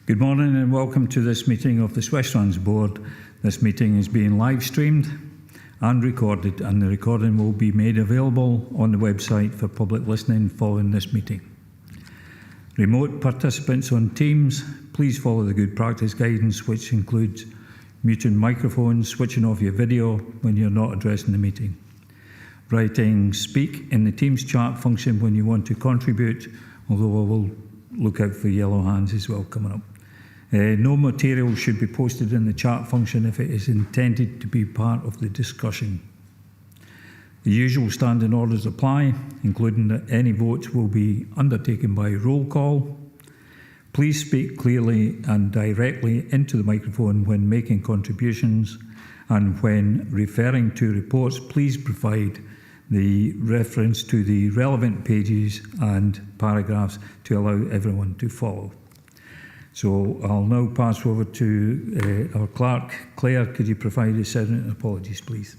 Good morning and welcome to this meeting of the SWestrans Board. This meeting is being live streamed and recorded, and the recording will be made available on the website for public listening following this meeting. Remote participants on Teams, please follow the good practice guidance, which includes muting microphones, switching off your video when you're not addressing the meeting. Writing speak in the Teams chat function when you want to contribute, although I will look out for yellow hands as well coming up. No material should be posted in the chat function if it is intended to be part of the discussion. The usual standing orders apply, including that any votes will be undertaken by roll call. Please speak clearly and directly into the microphone when making contributions, and when referring to reports, please provide the reference to the relevant pages and paragraphs to allow everyone to follow. So I'll now pass over to our clerk. Claire, could you provide a set of apologies, please?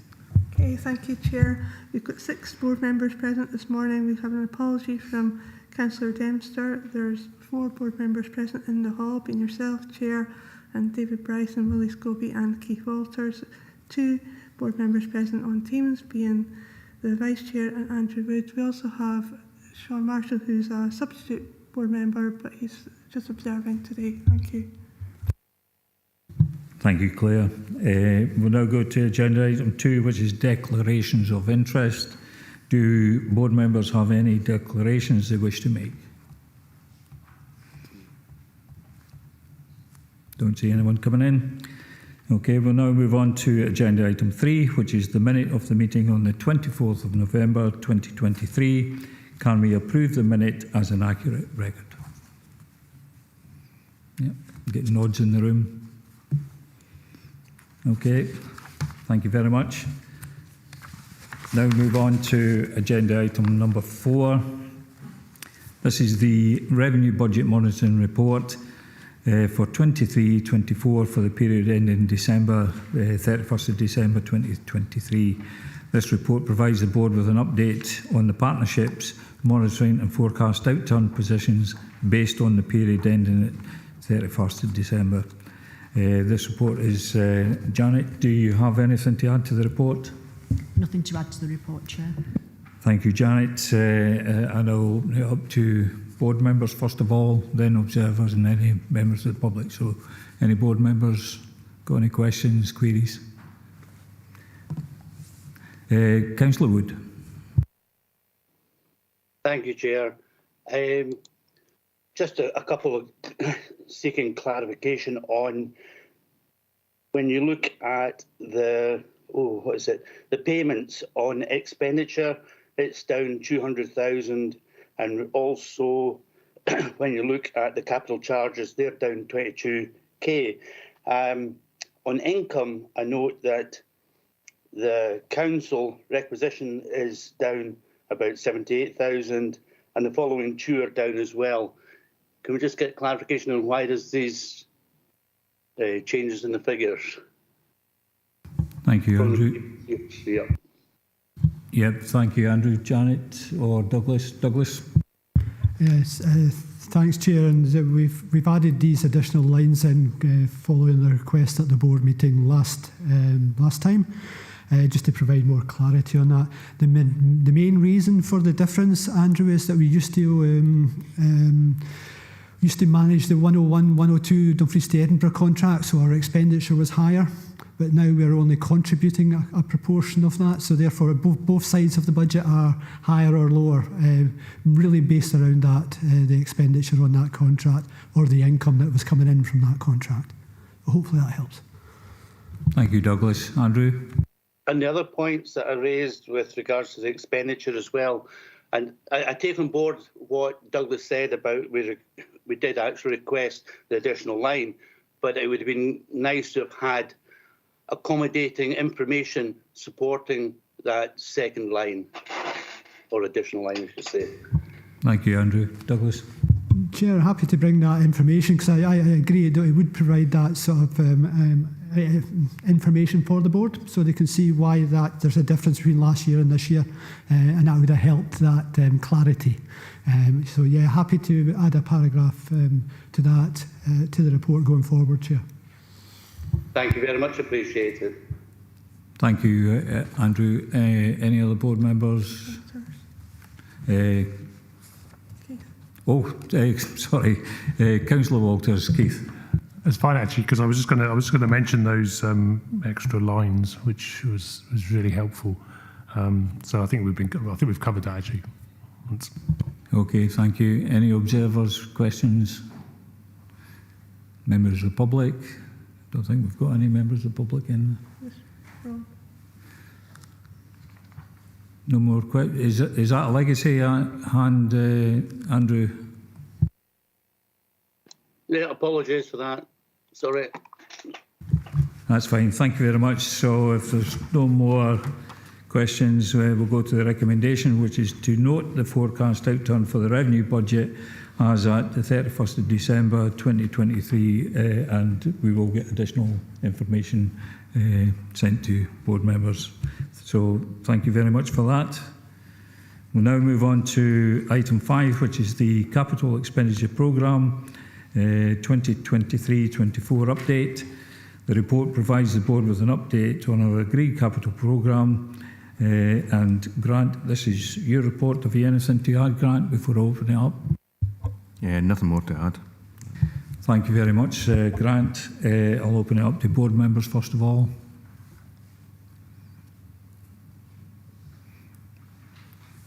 Okay, thank you, Chair. We've got 6 board members present this morning. We have an apology from Councillor Dempster. There's 4 board members present in the hall, being yourself, Chair, and David Bryce and Willie Scobie and Keith Walters. 2 board members present on Teams, being the Vice Chair and Andrew Wood. We also have Sean Marshall, who's a substitute board member, but he's just observing today. Thank you. Thank you, Claire. We'll now go to agenda item 2, which is declarations of interest. Do board members have any declarations they wish to make? Don't see anyone coming in. Okay, we'll now move on to agenda item 3, which is the minute of the meeting on the 24th of November 2023. Can we approve the minute as an accurate record? Yep, getting nods in the room. Okay, thank you very much. Now move on to agenda item number 4. This is the Revenue Budget Monitoring Report for 23-24 for the period ending December 31st of December 2023. This report provides the board with an update on the partnerships, monitoring and forecast outturn positions based on the period ending at 31st of December. This report is, Janet, do you have anything to add to the report? Nothing to add to the report, Chair. Thank you, Janet. And I'll open it up to board members first of all, then observers and any members of the public. So any board members got any questions, queries? Councillor Wood. Thank you, Chair. Just a couple of seeking clarification on when you look at the the payments on expenditure, it's down 200,000, and also when you look at the capital charges, they're down 22k. On income, I note that the council requisition is down about 78,000, and the following 2 are down as well. Can we just get clarification on why there's these changes in the figures? Thank you, Andrew. Yeah. Yep, thank you, Andrew. Janet or Douglas? Douglas? Yes, thanks, Chair. And we've added these additional lines in following the request at the board meeting last time. Just to provide more clarity on that. The main reason for the difference, Andrew, is that we used to manage the 101, 102 Dumfries to Edinburgh contract, so our expenditure was higher, but now we're only contributing a proportion of that, so therefore both sides of the budget are higher or lower, really based around that, the expenditure on that contract or the income that was coming in from that contract. Hopefully that helps. Thank you, Douglas. Andrew? And the other points that are raised with regards to the expenditure as well, and I take on board what Douglas said about we did actually request the additional line, but it would have been nice to have had accommodating information supporting that second line, or additional line, I should say. Thank you, Andrew. Douglas? Chair, happy to bring that information because I agree that it would provide that sort of information for the board so they can see why that there's a difference between last year and this year, and that would have helped that clarity. So yeah, happy to add a paragraph to that, to the report going forward, Chair. Thank you very much, appreciated. Thank you, Andrew. Any other board members? Sorry, Councillor Walters, Keith. It's fine actually, because I was just going to mention those extra lines, which was really helpful. So I think we've covered that actually. Okay, thank you. Any observers, questions? Members of the public? Don't think we've got any members of the public in. No more questions. Is that a legacy hand, Andrew? Yeah, apologies for that. Sorry. That's fine. Thank you very much. So if there's no more questions, we'll go to the recommendation, which is to note the forecast outturn for the revenue budget as at the 31st of December 2023, and we will get additional information sent to board members. So thank you very much for that. We'll now move on to item 5, which is the Capital Expenditure Programme 2023-24 update. The report provides the board with an update on our agreed capital programme. And Grant, this is your report. Have you anything to add, Grant, before I open it up? Yeah, nothing more to add. Thank you very much, Grant. I'll open it up to board members first of all.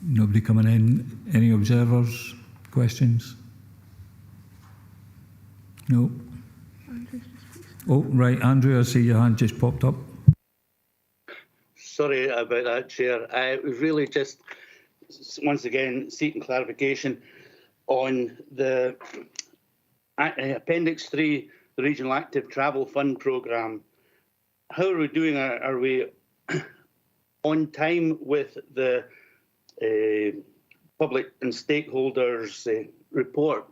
Nobody coming in? Any observers? Questions? No? Oh, right, Andrew, I see your hand just popped up. Sorry about that, Chair. I was really just, once again, seeking clarification on the Appendix 3, the Regional Active Travel Fund Programme. How are we doing? Are we on time with the public and stakeholders report?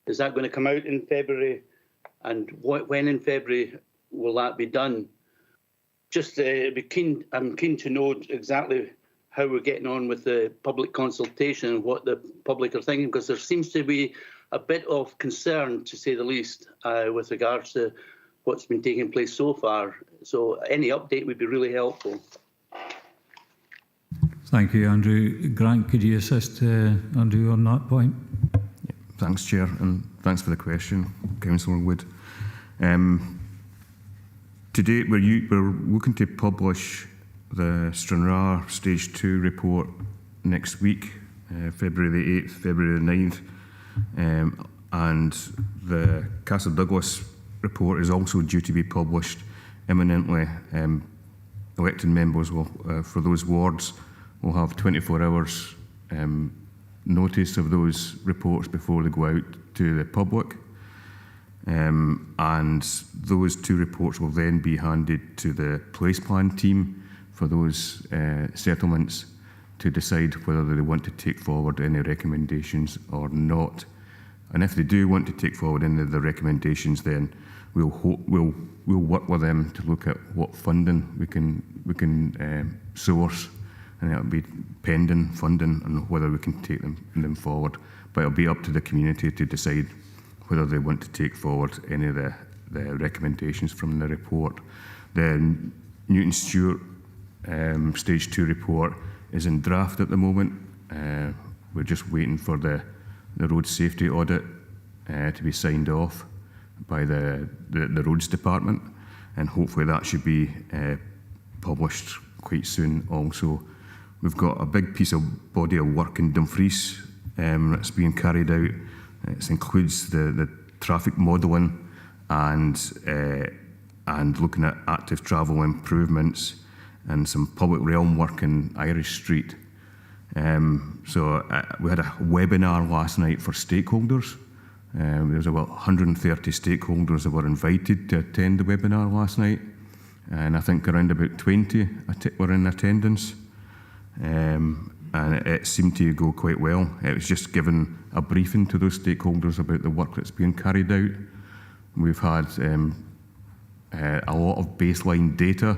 Is that going to come out in February? And when in February will that be done? Just I'm keen to know exactly how we're getting on with the public consultation and what the public are thinking, because there seems to be a bit of concern, to say the least, with regards to what's been taking place so far. So any update would be really helpful. Thank you, Andrew. Grant, could you assist Andrew on that point? Yeah, thanks, Chair, and thanks for the question, Councillor Wood. To date, we're looking to publish the Stranraer Stage 2 report next week, February the 8th, February the 9th, and the Castle Douglas report is also due to be published imminently. Elected members will, for those wards, will have 24 hours notice of those reports before they go out to the public. And those two reports will then be handed to the place plan team for those settlements to decide whether they want to take forward any recommendations or not. And if they do want to take forward any of the recommendations, then we'll work with them to look at what funding we can source, and it'll be pending funding and whether we can take them forward. But it'll be up to the community to decide whether they want to take forward any of the recommendations from the report. The Newton Stewart Stage 2 report is in draft at the moment. We're just waiting for the road safety audit to be signed off by the roads department, and hopefully that should be published quite soon also. We've got a big piece of body of work in Dumfries that's being carried out. It includes the traffic modelling and looking at active travel improvements and some public realm work in Irish Street. So we had a webinar last night for stakeholders. There was about 130 stakeholders that were invited to attend the webinar last night, and I think around about 20 were in attendance. and it seemed to go quite well. It was just giving a briefing to those stakeholders about the work that's being carried out. We've had a lot of baseline data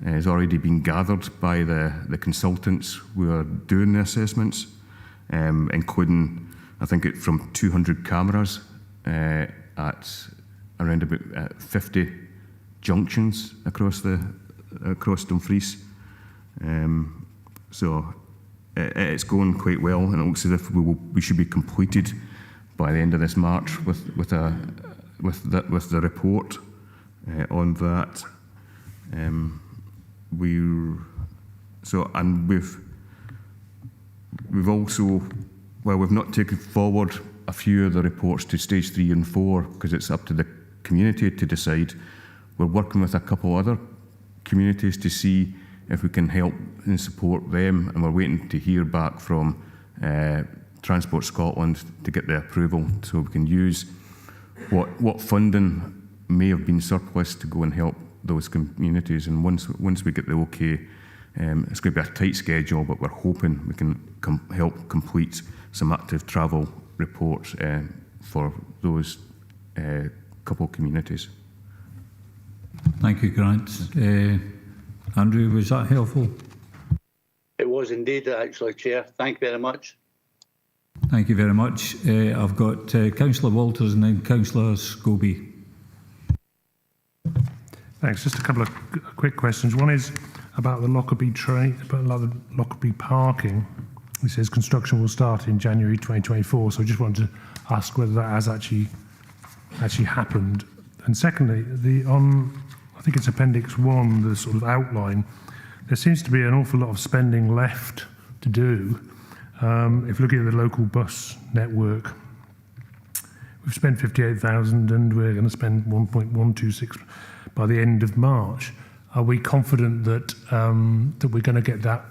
has already been gathered by the consultants who are doing the assessments, including, I think, from 200 cameras at around about 50 junctions across Dumfries. So it's going quite well, and it looks as if we should be completed by the end of this March with the report on that. We've also, well, we've not taken forward a few of the reports to stage 3 and 4 because it's up to the community to decide. We're working with a couple other communities to see if we can help and support them, and we're waiting to hear back from Transport Scotland to get the approval so we can use what funding may have been surplus to go and help those communities. And once we get the okay, it's going to be a tight schedule, but we're hoping we can help complete some active travel reports for those couple communities. Thank you, Grant. Andrew, was that helpful? It was indeed, actually, Chair. Thank you very much. Thank you very much. I've got Councillor Walters and then Councillor Scobie. Thanks. Just a couple of quick questions. One is about the Lockerbie the Lockerbie parking. It says construction will start in January 2024. So I just wanted to ask whether that has actually happened. And secondly, I think it's Appendix 1, the sort of outline. There seems to be an awful lot of spending left to do. If looking at the local bus network, we've spent 58,000 and we're going to spend 1.126 by the end of March. Are we confident that we're going to get that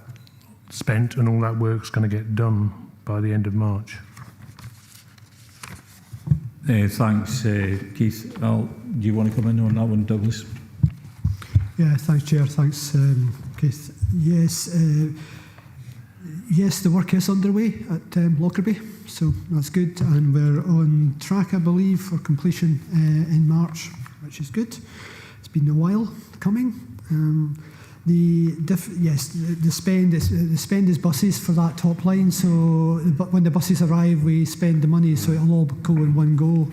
spent and all that work's going to get done by the end of March? Thanks, Keith. Do you want to come in on that one, Douglas? Yeah, thanks, Chair. Thanks, Keith. Yes, the work is underway at Lockerbie, so that's good, and we're on track, I believe, for completion in March, which is good. It's been a while coming. The spend is buses for that top line. So, but when the buses arrive, we spend the money, so it'll all go in one go.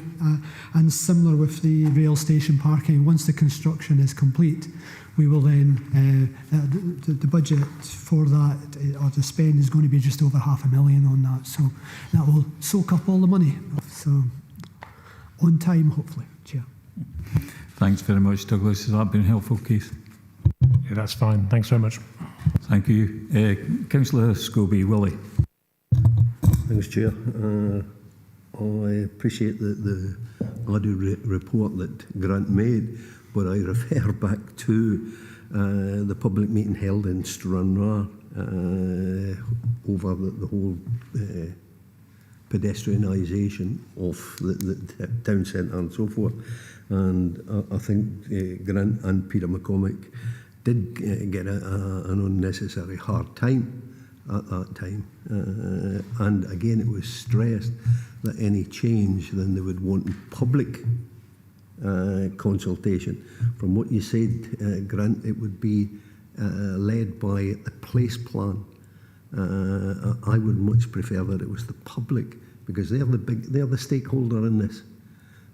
And similar with the rail station parking, once the construction is complete, we will then the budget for that or the spend is going to be just over $500,000 on that. So that will soak up all the money. So on time, hopefully, Chair. Thanks very much, Douglas. Has that been helpful, Keith? Yeah, that's fine. Thanks very much. Thank you. Councillor Scobie, Willie. Thanks, Chair. I appreciate the audit report that Grant made, but I refer back to the public meeting held in Stranraer over the whole pedestrianisation of the town centre and so forth. And I think Grant and Peter McCormick did get an unnecessary hard time at that time. And again, it was stressed that any change, then they would want public consultation. From what you said, Grant, it would be led by the place plan. I would much prefer that it was the public, because they're the stakeholder in this.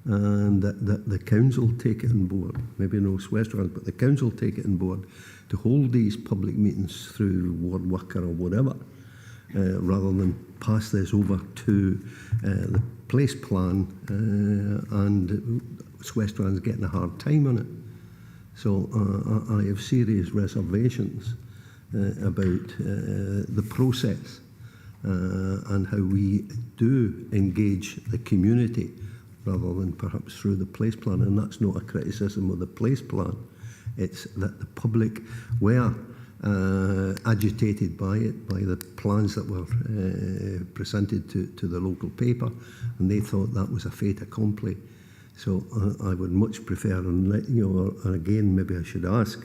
And that the council take it on board, maybe no SWestrans, but the council take it on board to hold these public meetings through ward worker or whatever, rather than pass this over to the place plan and SWestrans getting a hard time on it. So I have serious reservations about the process and how we do engage the community, rather than perhaps through the place plan. And that's not a criticism of the place plan. It's that the public were agitated by it, by the plans that were presented to the local paper, and they thought that was a fait accompli. So I would much prefer, and again, maybe I should ask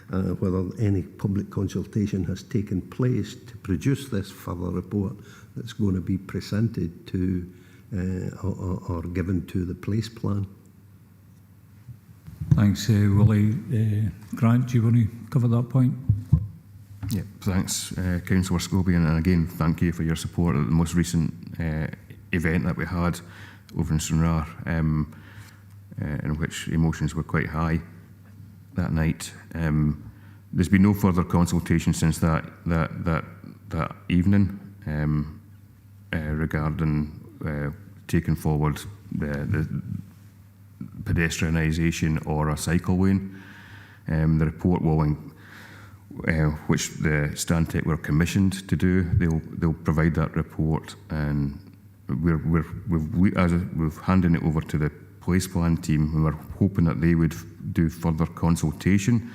whether any public consultation has taken place to produce this further report that's going to be presented to or given to the place plan. Thanks, Willie. Grant, do you want to cover that point? Yeah, thanks, Councillor Scobie, and again, thank you for your support at the most recent event that we had over in Stranraer, in which emotions were quite high that night. There's been no further consultation since that evening regarding taking forward the pedestrianisation or a cycle lane. The report will, which the Stantec were commissioned to do, they'll provide that report, and we've handed it over to the place plan team, and we're hoping that they would do further consultation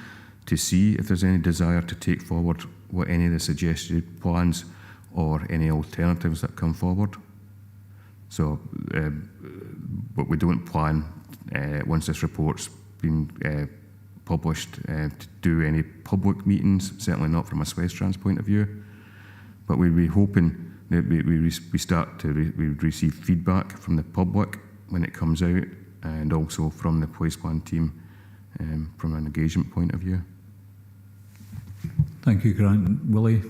to see if there's any desire to take forward what any of the suggested plans or any alternatives that come forward. So, but we don't plan, once this report's been published, to do any public meetings, certainly not from a SWestrans point of view. But we'd be hoping that we start to receive feedback from the public when it comes out, and also from the place plan team from an engagement point of view. Thank you, Grant. Willie?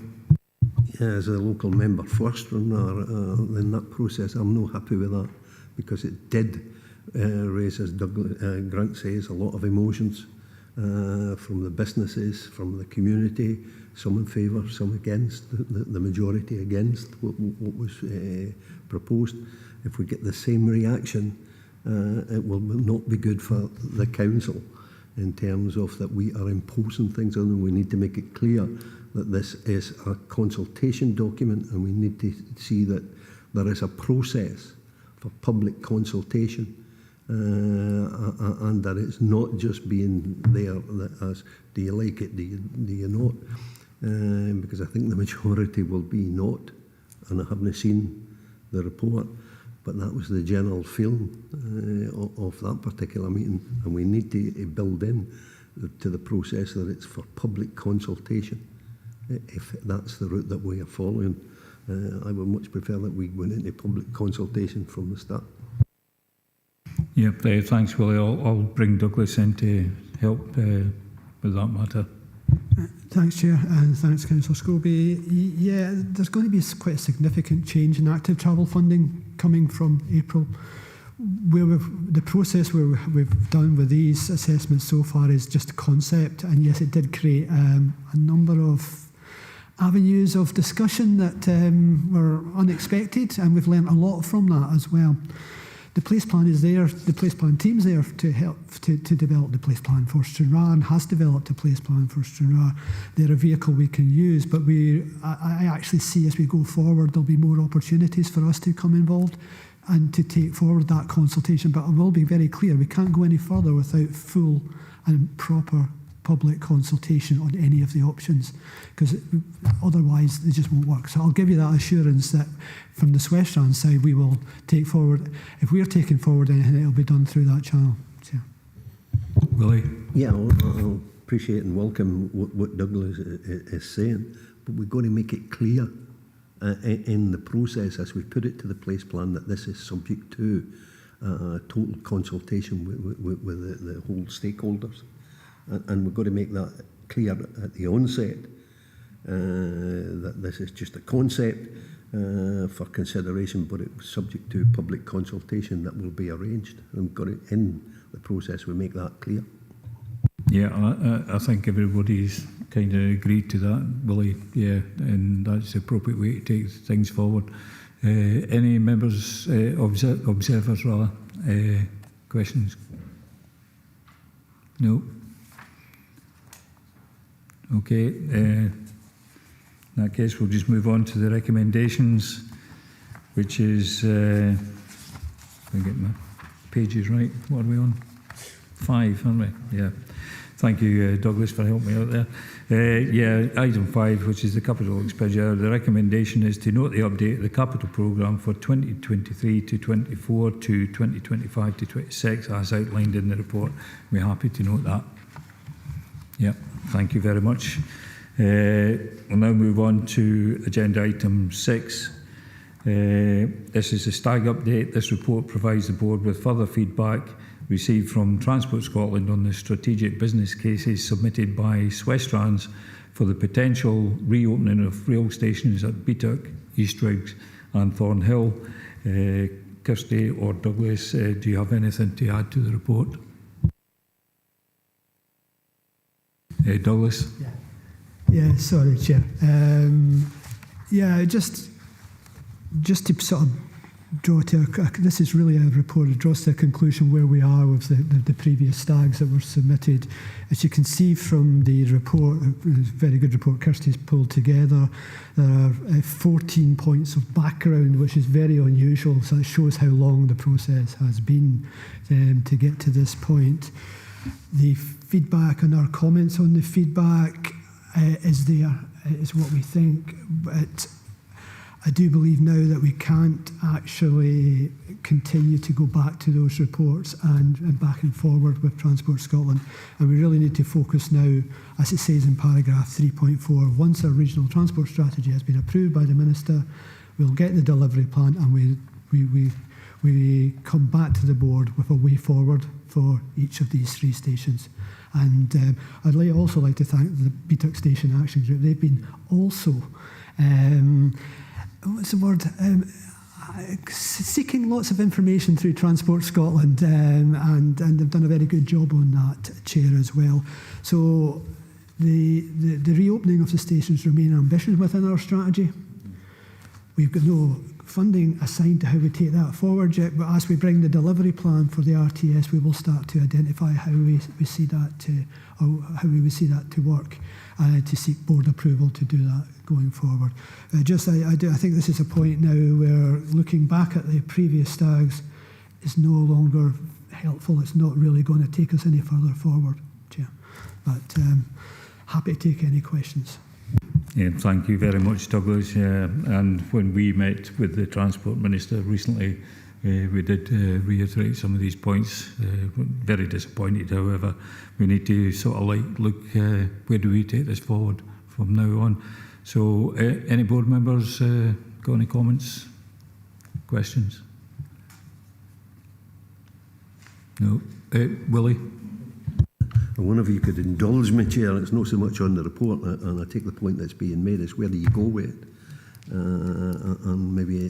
Yeah, as a local member first in that process, I'm not happy with that, because it did raise, as Grant says, a lot of emotions from the businesses, from the community, some in favour, some against, the majority against what was proposed. If we get the same reaction, it will not be good for the council, in terms of that we are imposing things on them. We need to make it clear that this is a consultation document, and we need to see that there is a process for public consultation, and that it's not just being there as, do you like it, do you not? Because I think the majority will be not, and I haven't seen the report, but that was the general feeling of that particular meeting, and we need to build in to the process that it's for public consultation. If that's the route that we are following, I would much prefer that we went into public consultation from the start. Yep, thanks, Willie. I'll bring Douglas in to help with that matter. Thanks, Chair, and thanks, Councillor Scobie. Yeah, there's going to be quite a significant change in active travel funding coming from April. The process where we've done with these assessments so far is just a concept, and yes, it did create a number of avenues of discussion that were unexpected, and we've learned a lot from that as well. The place plan is there, the place plan team's there to help to develop the place plan for Stranraer, and has developed a place plan for Stranraer. They're a vehicle we can use, but I actually see as we go forward there'll be more opportunities for us to come involved and to take forward that consultation. But I will be very clear, we can't go any further without full and proper public consultation on any of the options, because otherwise they just won't work. So I'll give you that assurance that from the SWestrans side we will take forward, if we're taking forward anything, it'll be done through that channel. So. Willie? Yeah, I'll appreciate and welcome what Douglas is saying, but we've got to make it clear in the process as we put it to the place plan that this is subject to total consultation with the whole stakeholders. And we've got to make that clear at the onset, that this is just a concept for consideration, but it's subject to public consultation that will be arranged. And we've got to, in the process, we make that clear. Yeah, I think everybody's kind of agreed to that, Willie. Yeah, and that's the appropriate way to take things forward. Any members, observers rather, questions? No? Okay, in that case we'll just move on to the recommendations, which is, if I get my pages right, what are we on? 5, aren't we? Yeah. Thank you, Douglas, for helping me out there. Yeah, item 5, which is the capital expenditure. The recommendation is to note the update of the capital programme for 2023 to 24 to 2025 to 26, as outlined in the report. We're happy to note that. Yep. Thank you very much. We'll now move on to agenda item 6. This is a stag update. This report provides the board with further feedback received from Transport Scotland on the strategic business cases submitted by SWestrans for the potential reopening of rail stations at Beatuck, Eastriggs and Thornhill. Kirsty or Douglas, do you have anything to add to the report? Douglas? Yeah, sorry, Chair. Just to sort of draw to this is really a report that draws to a conclusion where we are with the previous stags that were submitted. As you can see from the report, a very good report Kirsty's pulled together, there are 14 points of background, which is very unusual, so it shows how long the process has been to get to this point. The feedback and our comments on the feedback is what we think, but I do believe now that we can't actually continue to go back to those reports and back and forward with Transport Scotland. And we really need to focus now, as it says in paragraph 3.4, once our regional transport strategy has been approved by the Minister, we'll get the delivery plan and we come back to the board with a way forward for each of these 3 stations. And I'd also like to thank the Beatuck Station Action Group. They've been also what's the word? Seeking lots of information through Transport Scotland, and they've done a very good job on that, Chair, as well. So the reopening of the stations remain ambitious within our strategy. We've got no funding assigned to how we take that forward yet, but as we bring the delivery plan for the RTS, we will start to identify how we see that how we would see that to work, to seek board approval to do that going forward. I think this is a point now where looking back at the previous stags is no longer helpful. It's not really going to take us any further forward, Chair. But happy to take any questions. Yeah, thank you very much, Douglas. And when we met with the Transport Minister recently, we did reiterate some of these points. Very disappointed, however. We need to sort of look, where do we take this forward from now on? So, any board members got any comments, questions? No. Willie? I wonder if you could indulge me, Chair. It's not so much on the report, and I take the point that's being made, is where do you go with it? And maybe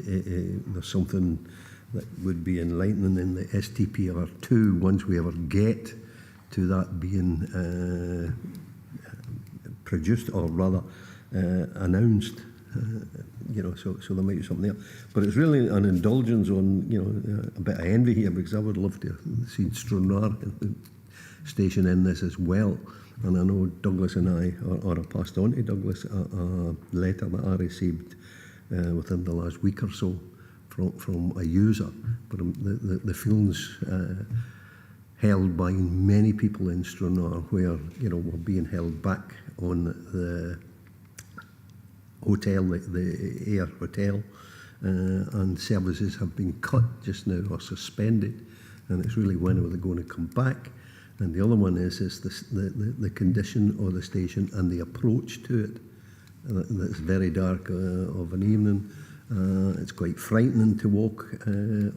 there's something that would be enlightening in the STPR2 once we ever get to that being produced, or rather announced. So there might be something there. But it's really an indulgence on, a bit of envy here, because I would love to see Stranraer station in this as well. And I know Douglas and I, or I passed on to Douglas a letter that I received within the last week or so from a user, but the feelings held by many people in Stranraer, where we're being held back on the hotel, the Air Hotel, and services have been cut just now or suspended, and it's really when are they going to come back? And the other one is the condition of the station and the approach to it. That's very dark of an evening. It's quite frightening to walk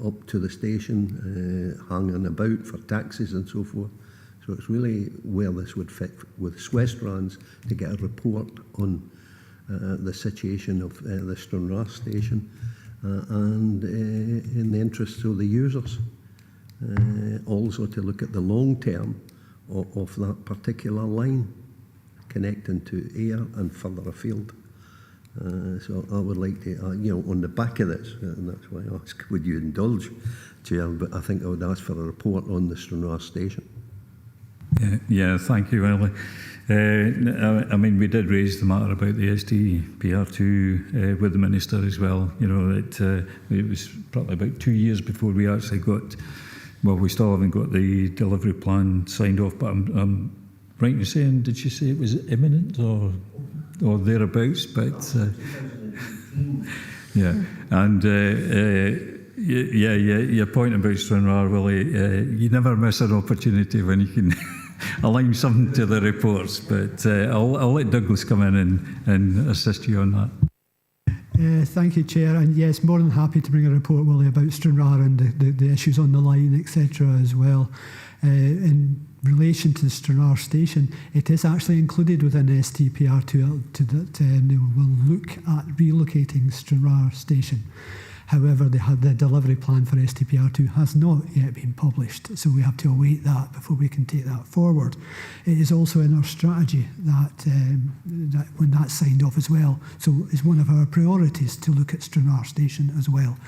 up to the station, hanging about for taxis and so forth. So it's really where this would fit with SWestrans to get a report on the situation of the Stranraer station and in the interests of the users. Also to look at the long term of that particular line connecting to Ayr and further afield. So I would like to, on the back of this, and that's why I ask, would you indulge, Chair, but I think I would ask for a report on the Stranraer station. Yeah, thank you, Willie. I mean, we did raise the matter about the STPR2 with the Minister as well. It was probably about 2 years before we actually got, well, we still haven't got the delivery plan signed off, but I'm right in saying, did she say it was imminent or thereabouts? But yeah, and your point about Stranraer, Willie, you never miss an opportunity when you can align something to the reports, but I'll let Douglas come in and assist you on that. Thank you, Chair. And yes, more than happy to bring a report, Willie, about Stranraer and the issues on the line, etc. as well. In relation to the Stranraer station, it is actually included within STPR2 that they will look at relocating Stranraer station. However, the delivery plan for STPR2 has not yet been published, so we have to await that before we can take that forward. It is also in our strategy that when that's signed off as well, so it's one of our priorities to look at Stranraer station as well.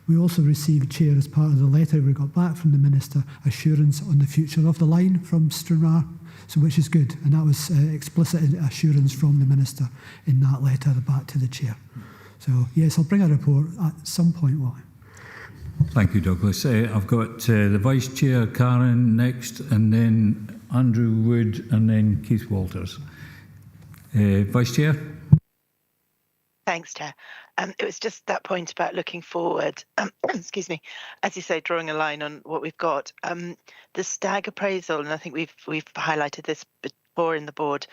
We also received, Chair, as part of the letter we got back from the Minister, assurance on the future of the line from Stranraer, so which is good, and that was explicit assurance from the Minister in that letter back to the Chair. So, yes, I'll bring a report at some point, Willie. Thank you, Douglas. I've got the Vice Chair, Karen, next, and then Andrew Wood, and then Keith Walters. Vice Chair? Thanks, Chair. It was just that point about looking forward. Excuse me. As you say, drawing a line on what we've got. The stag appraisal, and I think we've highlighted this before in the board.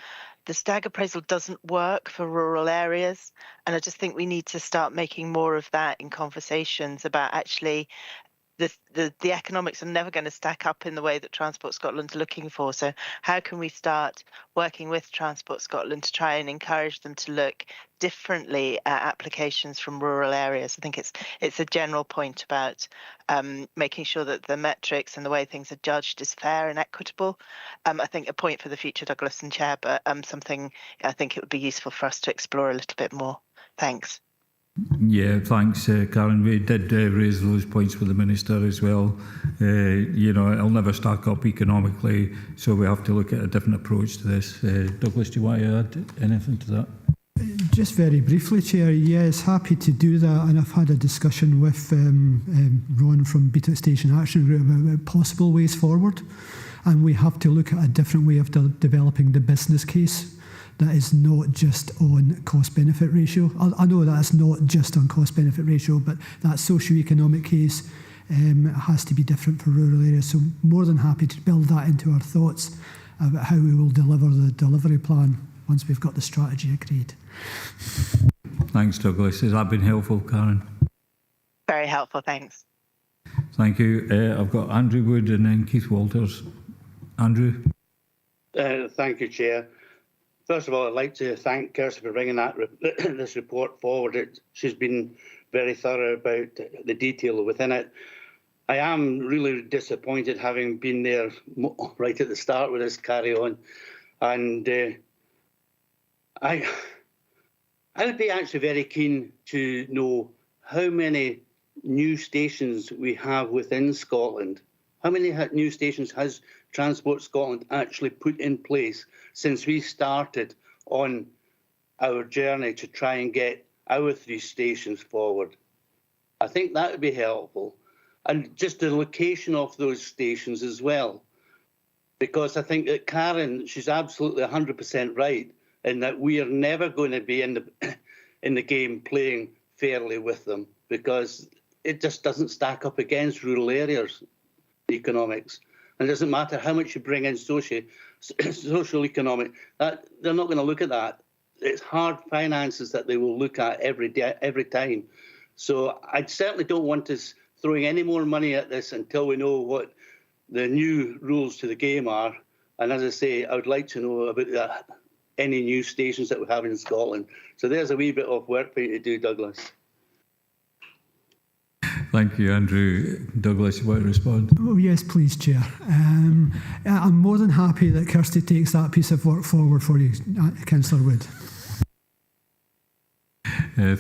The stag appraisal doesn't work for rural areas, and I just think we need to start making more of that in conversations about actually the economics are never going to stack up in the way that Transport Scotland's looking for. So how can we start working with Transport Scotland to try and encourage them to look differently at applications from rural areas? I think it's a general point about making sure that the metrics and the way things are judged is fair and equitable. I think a point for the future, Douglas and Chair, but something I think it would be useful for us to explore a little bit more. Thanks. Yeah, thanks, Karen. We did raise those points with the Minister as well. It'll never stack up economically, so we have to look at a different approach to this. Douglas, do you want to add anything to that? Just very briefly, Chair, yes, happy to do that. And I've had a discussion with Ron from Beat It Station Action Group about possible ways forward. And we have to look at a different way of developing the business case. That is not just on cost-benefit ratio. I know that's not just on cost-benefit ratio, but that socio-economic case has to be different for rural areas. So more than happy to build that into our thoughts about how we will deliver the delivery plan once we've got the strategy agreed. Thanks, Douglas. Has that been helpful, Karen? Very helpful, thanks. Thank you. I've got Andrew Wood and then Keith Walters. Andrew? Thank you, Chair. First of all, I'd like to thank Kirsty for bringing this report forward. She's been very thorough about the detail within it. I am really disappointed, having been there right at the start with this carry on, and I would be actually very keen to know how many new stations we have within Scotland. How many new stations has Transport Scotland actually put in place since we started on our journey to try and get our 3 stations forward? I think that would be helpful. And just the location of those stations as well. Because I think that Karen, she's absolutely 100% right in that we are never going to be in the game playing fairly with them, because it just doesn't stack up against rural areas economics. And it doesn't matter how much you bring in social economic, that they're not going to look at that. It's hard finances that they will look at every time. So I certainly don't want us throwing any more money at this until we know what the new rules to the game are. And as I say, I would like to know about any new stations that we have in Scotland. So there's a wee bit of work for you to do, Douglas. Thank you, Andrew. Douglas, you want to respond? Oh, yes, please, Chair. I'm more than happy that Kirsty takes that piece of work forward for you, Councillor Wood.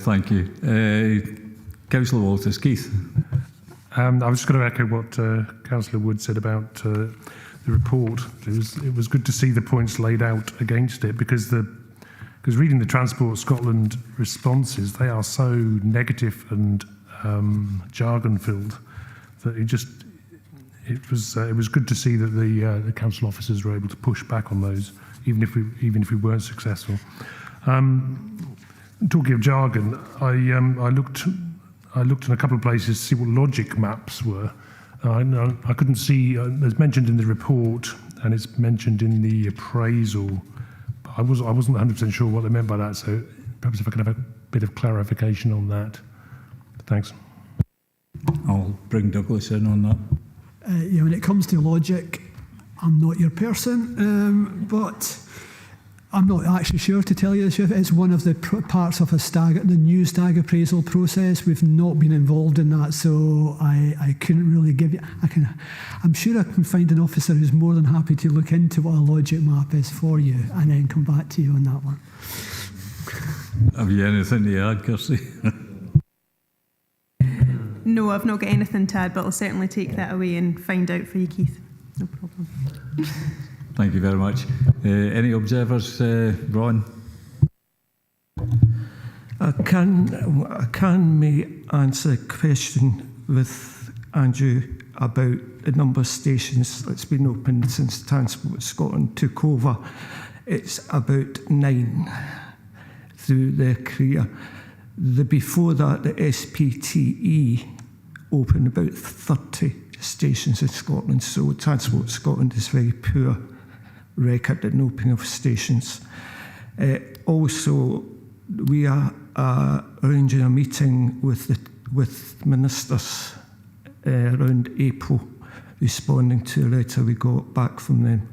Thank you. Councillor Walters. Keith? I was just going to echo what Councillor Wood said about the report. It was good to see the points laid out against it, because reading the Transport Scotland responses, they are so negative and jargon-filled that it was good to see that the council officers were able to push back on those, even if we weren't successful. Talking of jargon, I looked in a couple of places to see what logic maps were. I couldn't see, as mentioned in the report, and it's mentioned in the appraisal. But I wasn't 100% sure what they meant by that, so perhaps if I could have a bit of clarification on that. Thanks. I'll bring Douglas in on that. Yeah, when it comes to logic, I'm not your person, but I'm not actually sure to tell you the truth. It's one of the parts of the new stag appraisal process. We've not been involved in that, so I couldn't really give you. I'm sure I can find an officer who's more than happy to look into what a logic map is for you, and then come back to you on that one. Have you anything to add, Kirsty? No, I've not got anything to add, but I'll certainly take that away and find out for you, Keith. No problem. Thank you very much. Any observers, Ron? I may answer a question with Andrew about the number of stations that's been opened since Transport Scotland took over. It's about 9 through their career. Before that, the SPTE opened about 30 stations in Scotland, so Transport Scotland is very poor record in opening of stations. Also, we are arranging a meeting with ministers around April, responding to a letter we got back from them.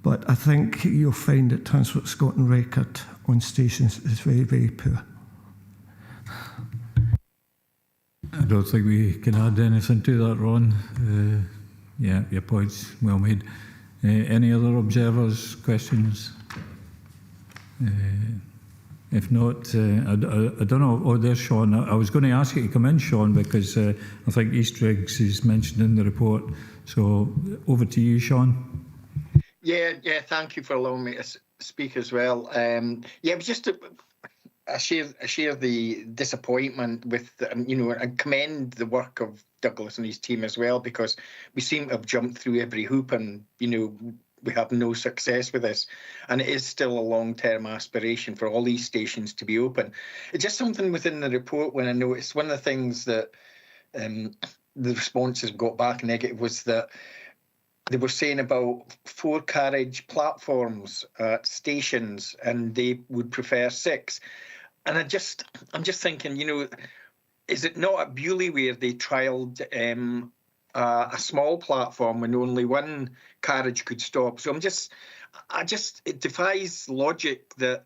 But I think you'll find that Transport Scotland record on stations is very, very poor. I don't think we can add anything to that, Ron. Yeah, your point's well made. Any other observers, questions? If not, I don't know. Oh, there's Sean. I was going to ask you to come in, Sean, because I think Easter eggs is mentioned in the report. So over to you, Sean. Yeah. Thank you for allowing me to speak as well. It was just I share the disappointment with, and commend the work of Douglas and his team as well, because we seem to have jumped through every hoop and, we have no success with this. And it is still a long-term aspiration for all these stations to be open. It's just something within the report when I noticed one of the things that the responses got back negative was that they were saying about 4-carriage platforms at stations and they would prefer 6. And I'm just thinking, is it not at Bewley where they trialled a small platform when only 1 carriage could stop? So it defies logic that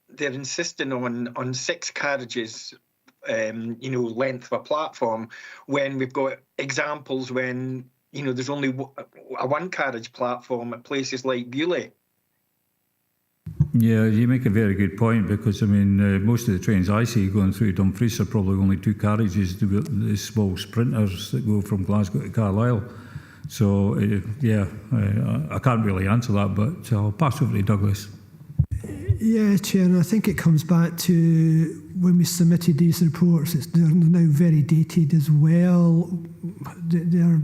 they're insisting on 6 carriages, length of a platform, when we've got examples when, there's only a 1-carriage platform at places like Bewley. Yeah, you make a very good point, because most of the trains I see going through Dumfries are probably only 2 carriages, the small sprinters that go from Glasgow to Carlisle. So I can't really answer that, but I'll pass over to Douglas. Yeah, Chair, and I think it comes back to when we submitted these reports. They're now very dated as well. The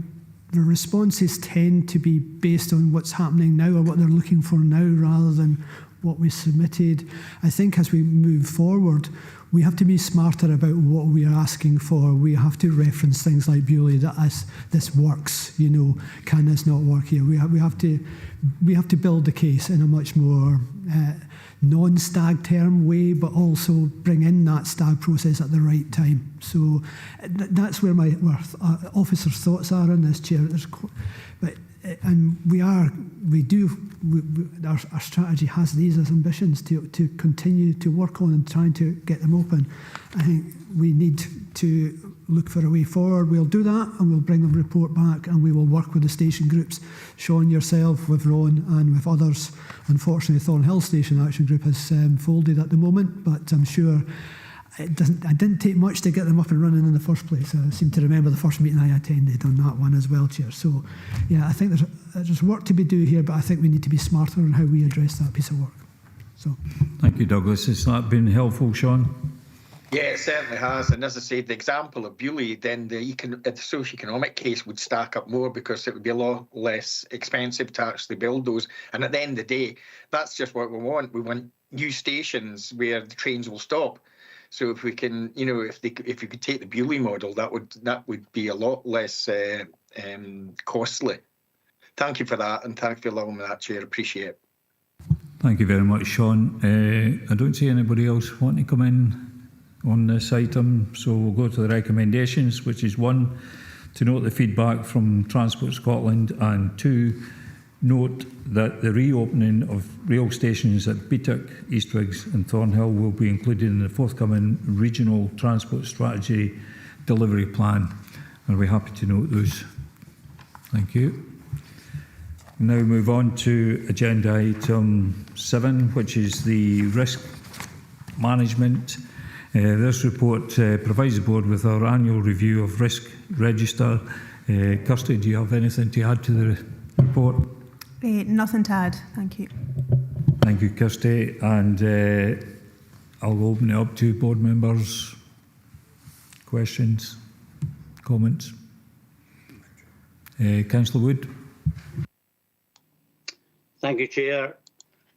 responses tend to be based on what's happening now or what they're looking for now, rather than what we submitted. I think as we move forward, we have to be smarter about what we are asking for. We have to reference things like Bewley, that as this works, can this not work here? We have to build the case in a much more non-stag term way, but also bring in that stag process at the right time. So that's where my officers' thoughts are on this, Chair. Our strategy has these as ambitions to continue to work on and trying to get them open. I think we need to look for a way forward. We'll do that, and we'll bring the report back, and we will work with the station groups, Sean, yourself, with Ron, and with others. Unfortunately, Thornhill Station Action Group has folded at the moment, but I'm sure it didn't take much to get them up and running in the first place. I seem to remember the first meeting I attended on that one as well, Chair. So, yeah, I think there's work to be done here, but I think we need to be smarter on how we address that piece of work. So, thank you, Douglas. Has that been helpful, Sean? Yeah, it certainly has. And as I say, the example of Bewley, then the socio-economic case would stack up more, because it would be a lot less expensive to actually build those. And at the end of the day, that's just what we want. We want new stations where the trains will stop. So if we can, if we could take the Bewley model, that would be a lot less costly. thank you for that, and thank you for allowing me that, Chair. Appreciate it. Thank you very much, Sean. I don't see anybody else want to come in on this item, so we'll go to the recommendations, which is 1, to note the feedback from Transport Scotland, and 2, note that the reopening of rail stations at Beatock, Eastwigs and Thornhill will be included in the forthcoming Regional Transport Strategy Delivery Plan. And we're happy to note those. Thank you. Now move on to agenda item 7, which is the risk management. This report provides the board with our annual review of risk register. Kirsty, do you have anything to add to the report? Nothing to add, thank you. Thank you, Kirsty. And I'll open it up to board members. Questions, comments? Councillor Wood. Thank you, Chair.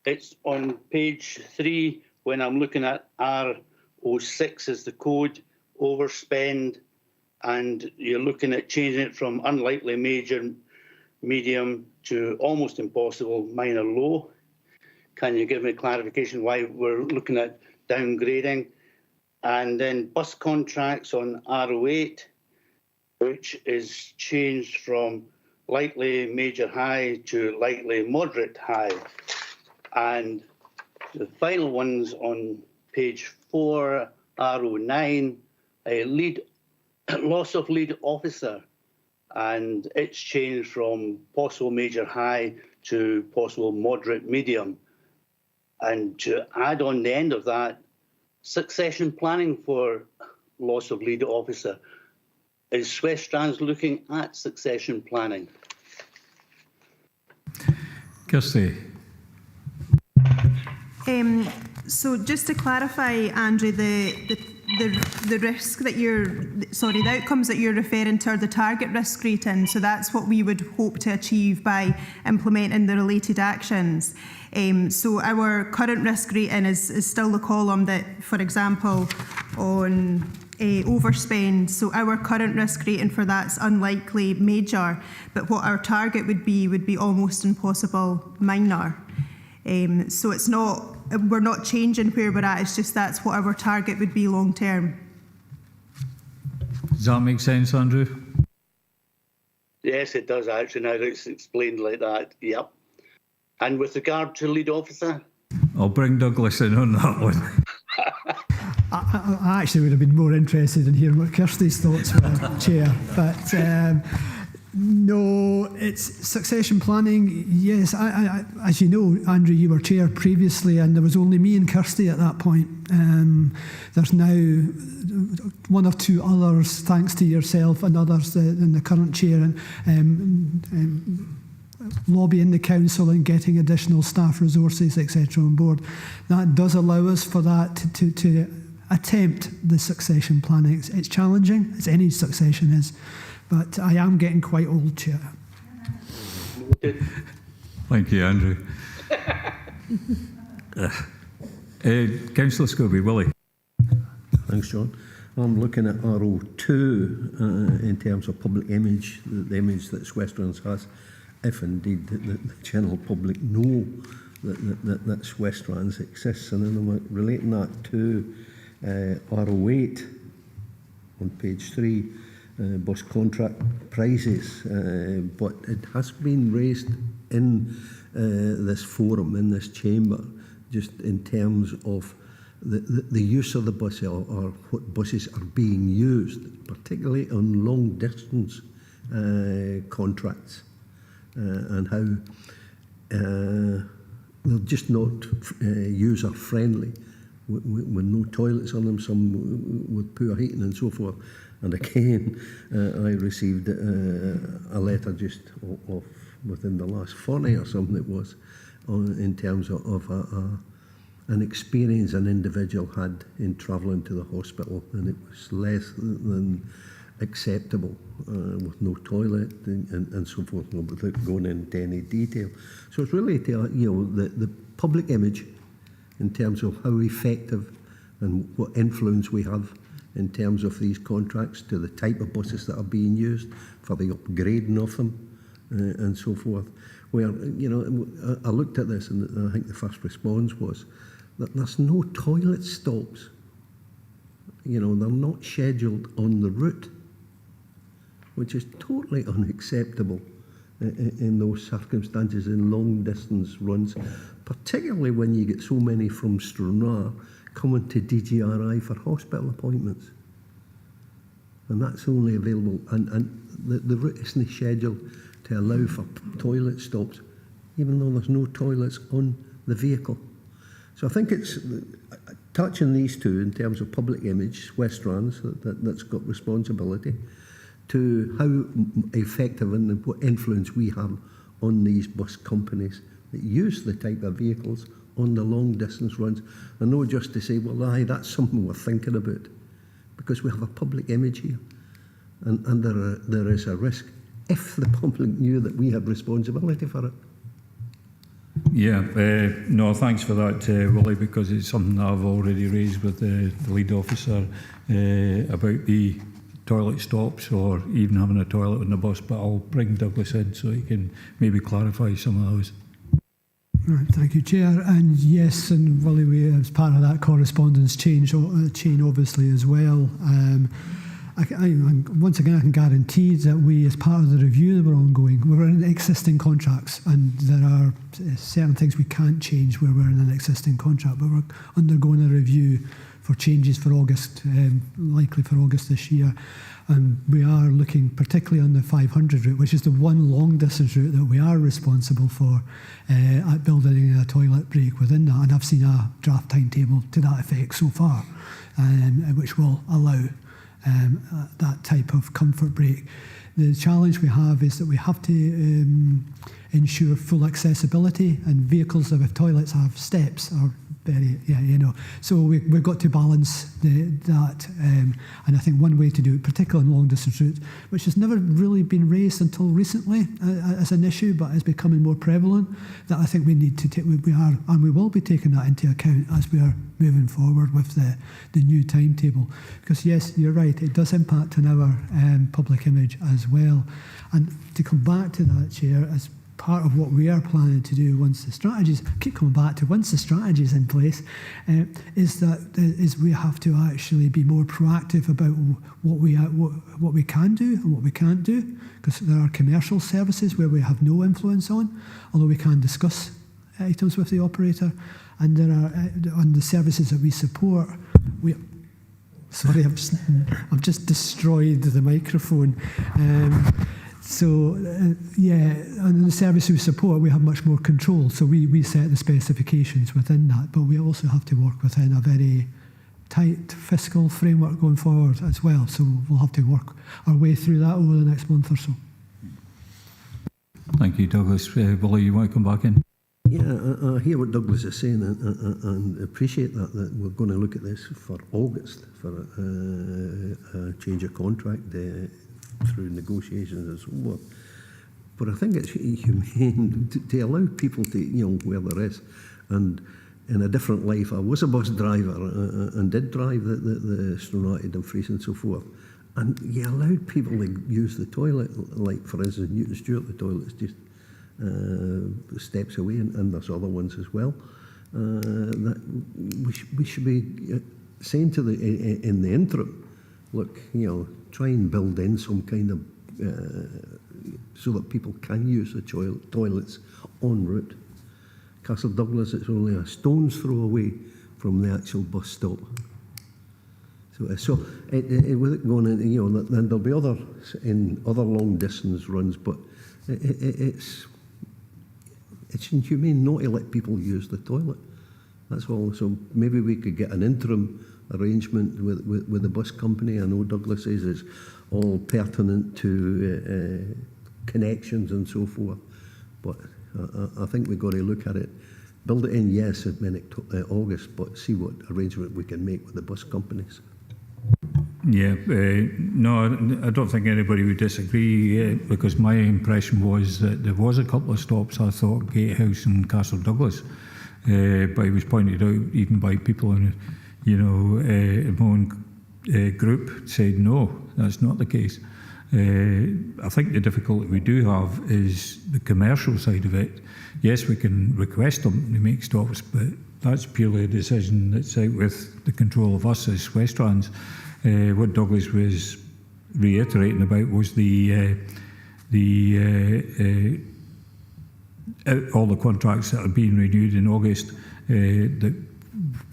It's on page 3 when I'm looking at R06 as the code, overspend, and you're looking at changing it from unlikely, major, medium to almost impossible, minor, low. Can you give me clarification why we're looking at downgrading? And then bus contracts on R08, which is changed from likely major high to likely moderate high. And the final ones on page 4, R09, a loss of lead officer, and it's changed from possible major high to possible moderate medium. And to add on the end of that, succession planning for loss of lead officer. Is SWestrans looking at succession planning? Kirsty. So just to clarify, Andrew, the risk that the outcomes that you're referring to are the target risk rating. So that's what we would hope to achieve by implementing the related actions. So our current risk rating is still the column that, for example, on overspend. So our current risk rating for that's unlikely major, but what our target would be almost impossible minor. So it's not, we're not changing where we're at, it's just that's what our target would be long term. Does that make sense, Andrew? Yes, it does actually, now that it's explained like that, yep. And with regard to lead officer? I'll bring Douglas in on that one. I actually would have been more interested in hearing what Kirsty's thoughts were, Chair. But no, it's succession planning. Yes, I, as you know, Andrew, you were Chair previously, and there was only me and Kirsty at that point. There's now 1 or 2 others, thanks to yourself and others in the current Chair, and lobbying the council and getting additional staff resources, etc. on board. That does allow us for that to attempt the succession planning. It's challenging, as any succession is, but I am getting quite old, Chair. Thank you, Andrew. Councillor Scobie, Willie. Thanks, John. I'm looking at R02 in terms of public image, the image that SWestrans has. If indeed the general public know that SWestrans exists, and then I'm relating that to R08 on page 3, bus contract prices, but it has been raised in this forum, in this chamber, just in terms of the use of the bus or what buses are being used, particularly on long distance contracts. And how they're just not user-friendly, with no toilets on them, some with poor heating and so forth. And again, I received a letter just of within the last fortnight or something it was, in terms of an experience an individual had in travelling to the hospital, and it was less than acceptable, with no toilet and so forth, without going into any detail. So it's really the public image in terms of how effective and what influence we have in terms of these contracts, to the type of buses that are being used, for the upgrading of them, and so forth, where, you know, I looked at this and I think the first response was that there's no toilet stops. You know, they're not scheduled on the route, which is totally unacceptable in those circumstances in long distance runs, particularly when you get so many from Stranraer coming to DGRI for hospital appointments. And that's only available, and the route isn't scheduled to allow for toilet stops, even though there's no toilets on the vehicle. So I think it's touching these two in terms of public image, SWestrans, that's got responsibility, to how effective and what influence we have on these bus companies that use the type of vehicles on the long distance runs, and not just to say, well, aye, that's something we're thinking about, because we have a public image here, and there is a risk if the public knew that we had responsibility for it. Yeah, no, thanks for that, Willie, because it's something that I've already raised with the lead officer about the toilet stops or even having a toilet on the bus, but I'll bring Douglas in so he can maybe clarify some of those. Right, thank you, Chair. And yes, and Willie, we, as part of that correspondence chain obviously as well, once again, I can guarantee that we, as part of the review that we're ongoing, we're in existing contracts, and there are certain things we can't change where we're in an existing contract, but we're undergoing a review for changes for August, likely for August this year. And we are looking particularly on the 500 route, which is the one long distance route that we are responsible for, at building a toilet break within that. And I've seen a draft timetable to that effect so far, which will allow that type of comfort break. The challenge we have is that we have to ensure full accessibility, and vehicles that with toilets have steps are very, so we've got to balance that, and I think one way to do it, particularly on long distance routes, which has never really been raised until recently as an issue, but is becoming more prevalent, that I think we need to take, we will be taking that into account as we are moving forward with the new timetable. Because yes, you're right, it does impact on our public image as well. And to come back to that, Chair, as part of what we are planning to do once the strategies, keep coming back to once the strategy is in place, is we have to actually be more proactive about what we can do and what we can't do, because there are commercial services where we have no influence on, although we can discuss items with the operator, and there are on the services that we support. Sorry, I've just destroyed the microphone. On the service we support, we have much more control. So we set the specifications within that, but we also have to work within a very tight fiscal framework going forward as well. So we'll have to work our way through that over the next month or so. Thank you, Douglas. Willie, you want to come back in? Yeah, I hear what Douglas is saying, and appreciate that we're going to look at this for August for a change of contract through negotiations and so forth. But I think it's humane to allow people to, where there is. And in a different life, I was a bus driver and did drive the Stranraer to Dumfries and so forth. And you allowed people to use the toilet, like for instance, Newton Stewart, the toilet's just steps away, and there's other ones as well. That we should be saying to in the interim, look, try and build in some kind of so that people can use the toilets en route. Castle Douglas, it's only a stone's throw away from the actual bus stop. So with it going in, then there'll be other long distance runs, but it's inhumane not to let people use the toilet. That's all. So maybe we could get an interim arrangement with the bus company. I know Douglas says it's all pertinent to connections and so forth, but I think we've got to look at it, build it in, yes, in August, but see what arrangement we can make with the bus companies. Yeah, no, I don't think anybody would disagree, because my impression was that there was a couple of stops, I thought, Gatehouse and Castle Douglas, but it was pointed out even by people in my own group said no, that's not the case. I think the difficulty we do have is the commercial side of it. Yes, we can request them to make stops, but that's purely a decision that's out with the control of us as SWestrans. What Douglas was reiterating about was all the contracts that are being renewed in August, that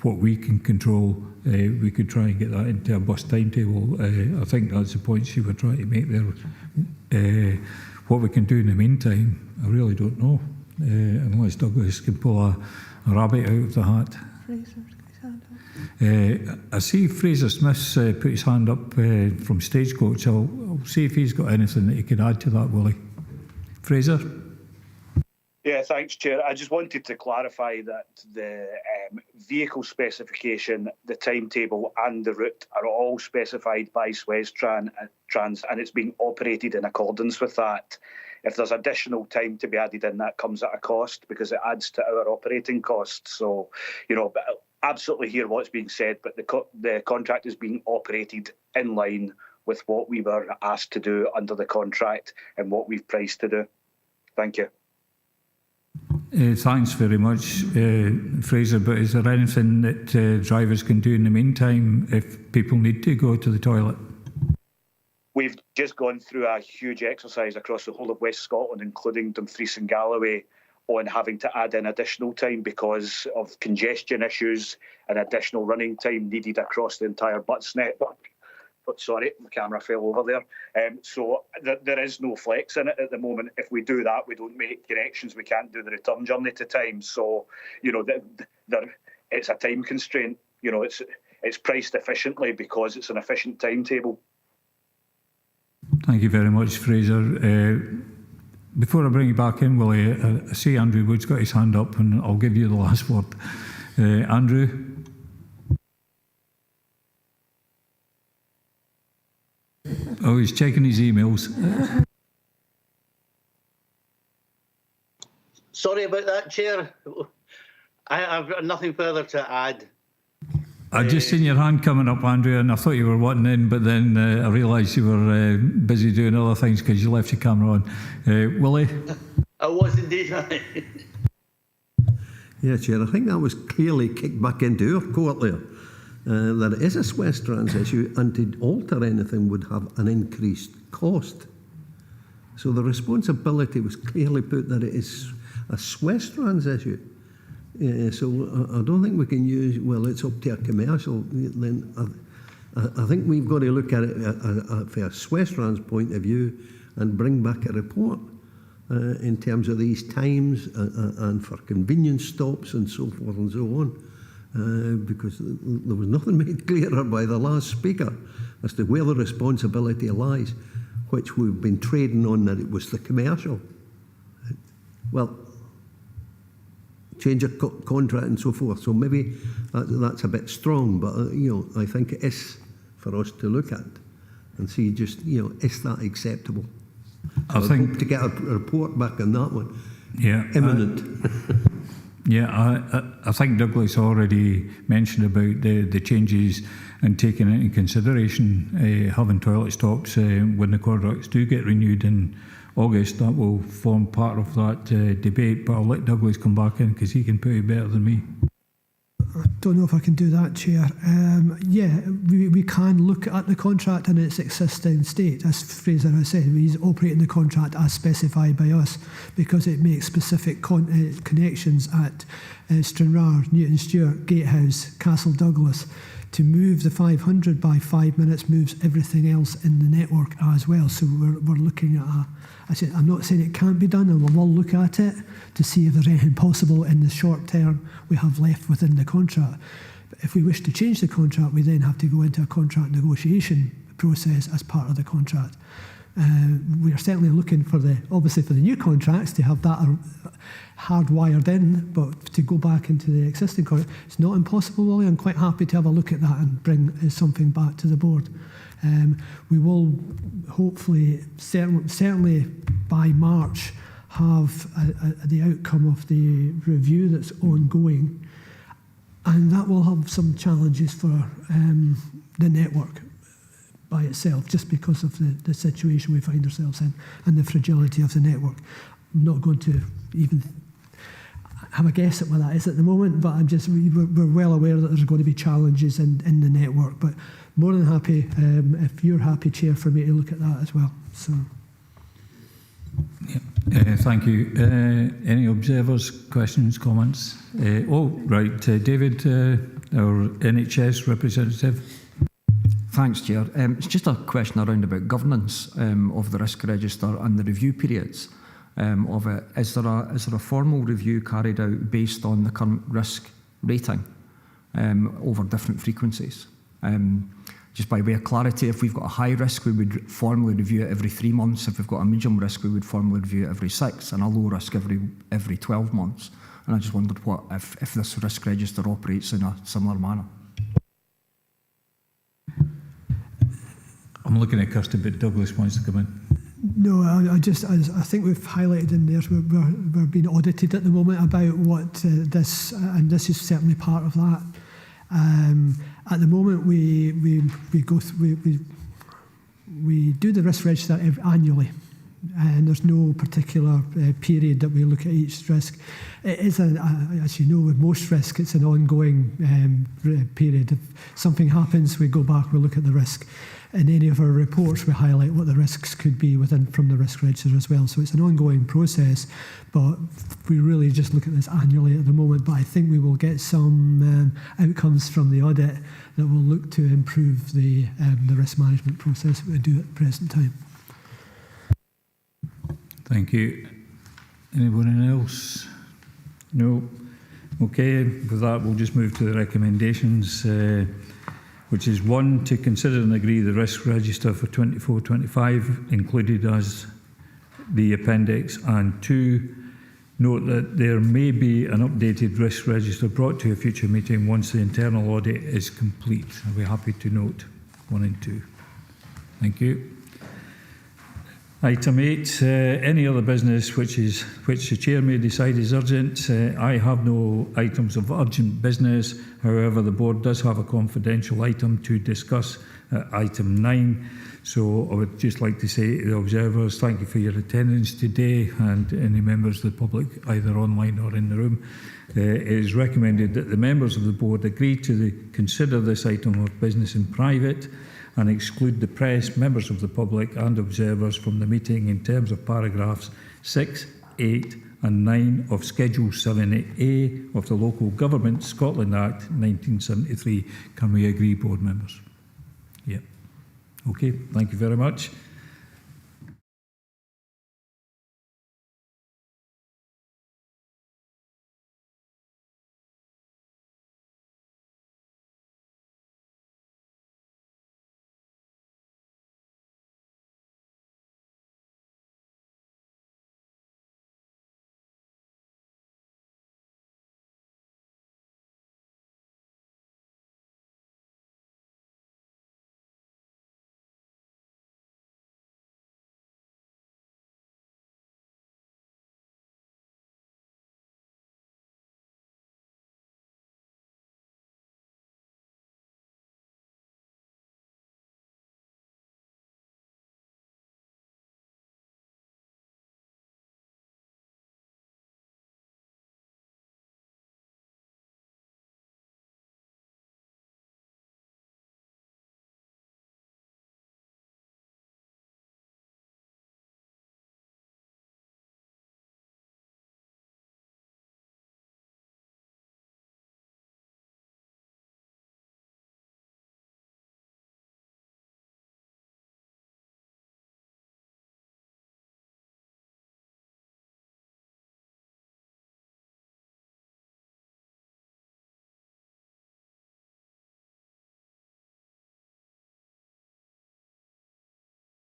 what we can control, we could try and get that into a bus timetable. I think that's the point she was trying to make there. What we can do in the meantime, I really don't know, unless Douglas can pull a rabbit out of the hat. Fraser's got his hand up. I see Fraser Smith's put his hand up from Stagecoach. I'll see if he's got anything that he can add to that, Willie. Fraser? Yeah, thanks, Chair. I just wanted to clarify that the vehicle specification, the timetable and the route are all specified by SWestrans and it's being operated in accordance with that. If there's additional time to be added in, that comes at a cost because it adds to our operating costs. So, but I absolutely hear what's being said, but the contract is being operated in line with what we were asked to do under the contract and what we've priced to do. Thank you. Thanks very much, Fraser, but is there anything that drivers can do in the meantime if people need to go to the toilet? We've just gone through a huge exercise across the whole of West Scotland, including Dumfries and Galloway, on having to add in additional time because of congestion issues and additional running time needed across the entire bus network. But sorry, my camera fell over there. So there is no flex in it at the moment. If we do that, we don't make connections. We can't do the return journey to time. So, it's a time constraint. It's priced efficiently because it's an efficient timetable. Thank you very much, Fraser. Before I bring you back in, Willie, I see Andrew Wood's got his hand up and I'll give you the last word. Andrew? Oh, he's checking his emails. Sorry about that, Chair. I've got nothing further to add. I just seen your hand coming up, Andrew, and I thought you were wanting in, but then I realised you were busy doing other things because you left your camera on. Willie? I was indeed. Yeah, Chair, I think that was clearly kicked back into our court there. That it is a SWestrans issue, and to alter anything would have an increased cost. So the responsibility was clearly put that it is a SWestrans issue. So I don't think we can use, well, it's up to a commercial. Then I think we've got to look at it from a SWestrans point of view and bring back a report in terms of these times and for convenience stops and so forth and so on. Because there was nothing made clearer by the last speaker as to where the responsibility lies, which we've been trading on that it was the commercial. Well, change of contract and so forth. So maybe that's a bit strong, but I think it is for us to look at and see just, is that acceptable? So I think to get a report back on that one. Yeah. Imminent. I think Douglas already mentioned about the changes and taking into consideration having toilet stops when the contracts do get renewed in August. That will form part of that debate, but I'll let Douglas come back in because he can put it better than me. I don't know if I can do that, Chair. We can look at the contract in its existing state. As Fraser has said, he's operating the contract as specified by us because it makes specific connections at Stranraer, Newton Stewart, Gatehouse, Castle Douglas. To move the 500 by 5 minutes moves everything else in the network as well. So we're looking at I'm not saying it can't be done, and we'll all look at it to see if there's anything possible in the short term we have left within the contract. But if we wish to change the contract, we then have to go into a contract negotiation process as part of the contract. We are certainly looking for obviously for the new contracts to have that hardwired in, but to go back into the existing contract, it's not impossible, Willie. I'm quite happy to have a look at that and bring something back to the board. We will hopefully, certainly by March, have the outcome of the review that's ongoing, and that will have some challenges for the network. by itself, just because of the situation we find ourselves in and the fragility of the network. I'm not going to even have a guess at what that is at the moment, but we're well aware that there's going to be challenges in the network, but more than happy, if you're happy, Chair, for me to look at that as well. So. Thank you. Any observers, questions, comments? David, our NHS representative. Thanks, Chair. It's just a question around about governance of the risk register and the review periods of it. Is there a formal review carried out based on the current risk rating over different frequencies? Just by way of clarity, if we've got a high risk, we would formally review it every 3 months. If we've got a medium risk, we would formally review it every 6, and a low risk every 12 months. And I just wondered if this risk register operates in a similar manner. I'm looking at Kirsty, but Douglas wants to come in. No, I think we've highlighted in there, we're being audited at the moment about what this, and this is certainly part of that. At the moment, we do the risk register annually, and there's no particular period that we look at each risk. It is, as you know, with most risk, it's an ongoing period. If something happens, we go back, we look at the risk. In any of our reports, we highlight what the risks could be from the risk register as well. So it's an ongoing process, but we really just look at this annually at the moment. But I think we will get some outcomes from the audit that will look to improve the risk management process that we do at the present time. Thank you. Anyone else? No. Okay, with that, we'll just move to the recommendations. Which is 1, to consider and agree the risk register for 24-25 included as the appendix, and 2, note that there may be an updated risk register brought to a future meeting once the internal audit is complete. I'll be happy to note 1 and 2. Thank you. Item 8, any other business which the Chair may decide is urgent. I have no items of urgent business. However, the Board does have a confidential item to discuss at item 9. So I would just like to say to the observers, thank you for your attendance today, and any members of the public, either online or in the room. It is recommended that the members of the Board agree to consider this item of business in private and exclude the press, members of the public and observers from the meeting in terms of paragraphs 6, 8 and 9 of Schedule 7A of the Local Government Scotland Act 1973. Can we agree, board members? Yeah. Okay, thank you very much.